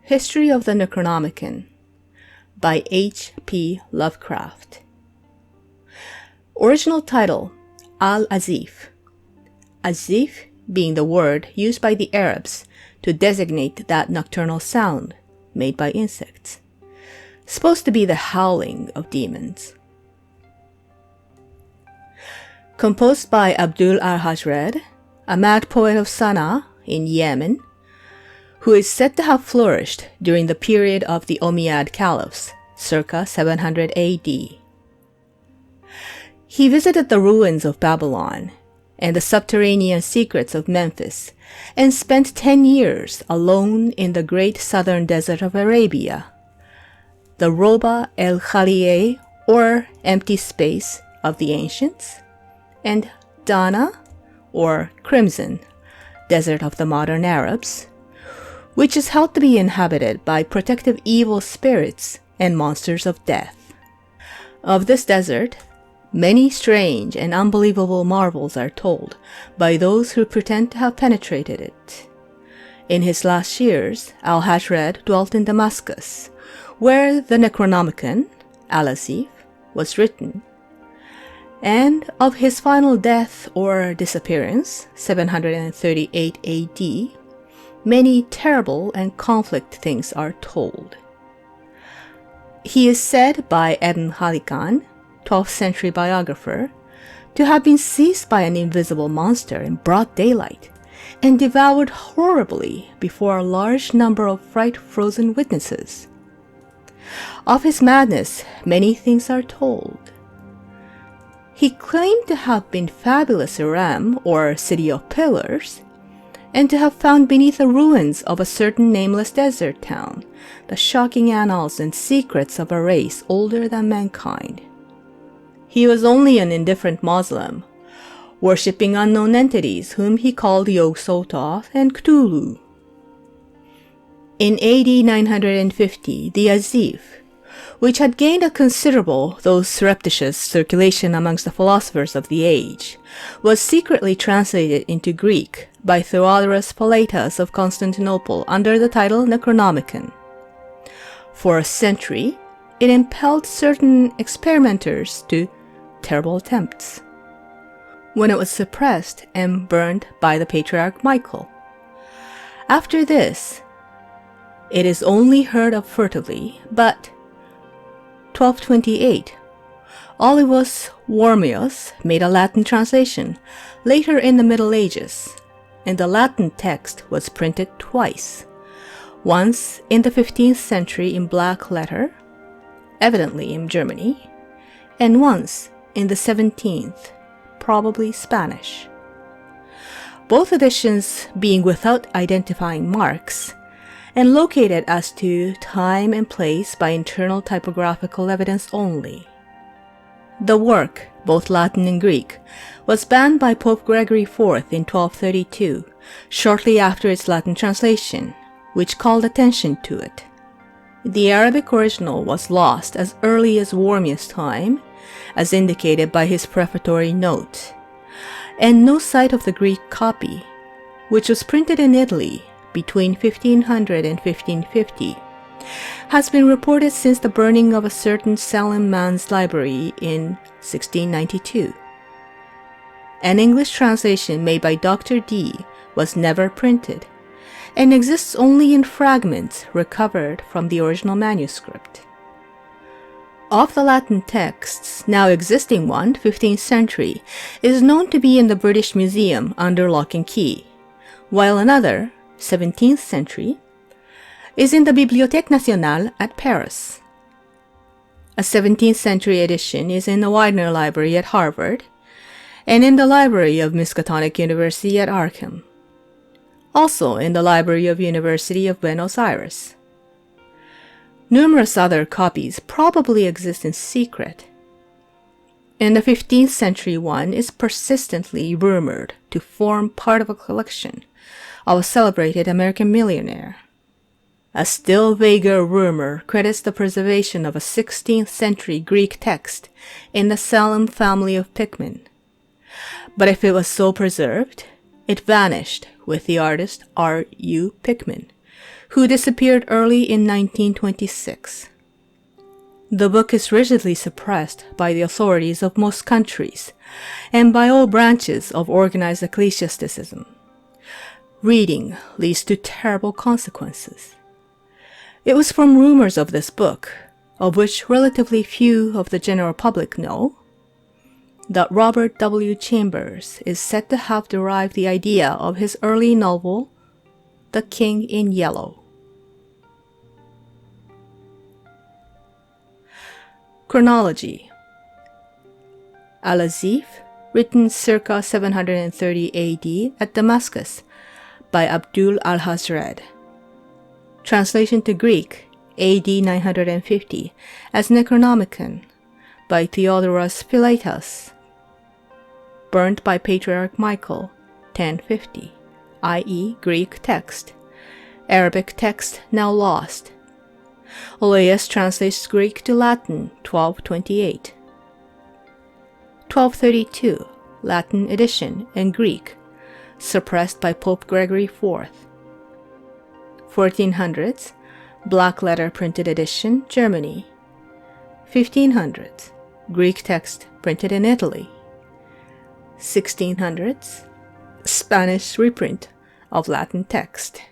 History of the Necronomicon by H.P. Lovecraft. Original title, Al-Azif. Azif being the word used by the Arabs to designate that nocturnal sound made by insects, supposed to be the howling of demons. Composed by Abdul al-Hajred, a mad poet of Sana'a in Yemen, who is said to have flourished during the period of the Umayyad caliphs, circa 700 AD. He visited the ruins of Babylon and the subterranean secrets of Memphis, and spent 10 years alone in the great southern desert of Arabia, the Roba el-Khaliyeh, or empty space of the ancients, and Dana, or Crimson, desert of the modern Arabs, which is held to be inhabited by protective evil spirits and monsters of death. Of this desert, many strange and unbelievable marvels are told by those who pretend to have penetrated it. In his last years, al-Hajred dwelt in Damascus, where the Necronomicon, Al-Azif, was written, and of his final death or disappearance, 738 AD, many terrible and conflict things are told. He is said by Ibn Khaldun, 12th century biographer, to have been seized by an invisible monster in broad daylight and devoured horribly before a large number of fright-frozen witnesses. Of his madness, many things are told. He claimed to have been fabulous Iram, or City of Pillars, and to have found beneath the ruins of a certain nameless desert town the shocking annals and secrets of a race older than mankind. He was only an indifferent Muslim, worshipping unknown entities whom he called Yog-Sothoth and Cthulhu. In AD 950, the Azif, which had gained a considerable, though surreptitious, circulation amongst the philosophers of the age, was secretly translated into Greek by Theodorus Politas of Constantinople under the title Necronomicon. For a century, it impelled certain experimenters to terrible attempts, when it was suppressed and burned by the Patriarch Michael. After this, it is only heard of furtively, but 1228, Olivus Wormius made a Latin translation later in the Middle Ages, and the Latin text was printed twice, once in the 15th century in black letter, evidently in Germany, and once in the 17th, probably Spanish. Both editions being without identifying marks, and located as to time and place by internal typographical evidence only. The work, both Latin and Greek, was banned by Pope Gregory IV in 1232, shortly after its Latin translation, which called attention to it. The Arabic original was lost as early as Wormius' time, as indicated by his prefatory note, and no sight of the Greek copy, which was printed in Italy between 1500 and 1550, has been reported since the burning of a certain Salem man's library in 1692. An English translation made by Dr. D was never printed, and exists only in fragments recovered from the original manuscript. Of the Latin texts, now existing one, 15th century, is known to be in the British Museum under lock and key, while another, 17th century, is in the Bibliothèque Nationale at Paris. A 17th century edition is in the Widener Library at Harvard, and in the Library of Miskatonic University at Arkham, also in the Library of University of Buenos Aires. Numerous other copies probably exist in secret, and the 15th century one is persistently rumored to form part of a collection of a celebrated American millionaire. A still vaguer rumor credits the preservation of a 16th century Greek text in the Salem family of Pickman. But if it was so preserved, it vanished with the artist R.U. Pickman, who disappeared early in 1926. The book is rigidly suppressed by the authorities of most countries and by all branches of organized ecclesiasticism. Reading leads to terrible consequences. It was from rumors of this book, of which relatively few of the general public know, that Robert W. Chambers is said to have derived the idea of his early novel, The King in Yellow. Chronology. Al-Azif, written circa 730 AD at Damascus by Abdul al-Hazred. Translation to Greek, AD 950, as Necronomicon by Theodorus Philetas. Burned by Patriarch Michael, 1050, i.e. Greek text. Arabic text now lost. Olaus translates Greek to Latin, 1228. 1232, Latin edition and Greek, suppressed by Pope Gregory IV. 1400s, black letter printed edition, Germany. 1500s, Greek text printed in Italy. 1600s, Spanish reprint of Latin text.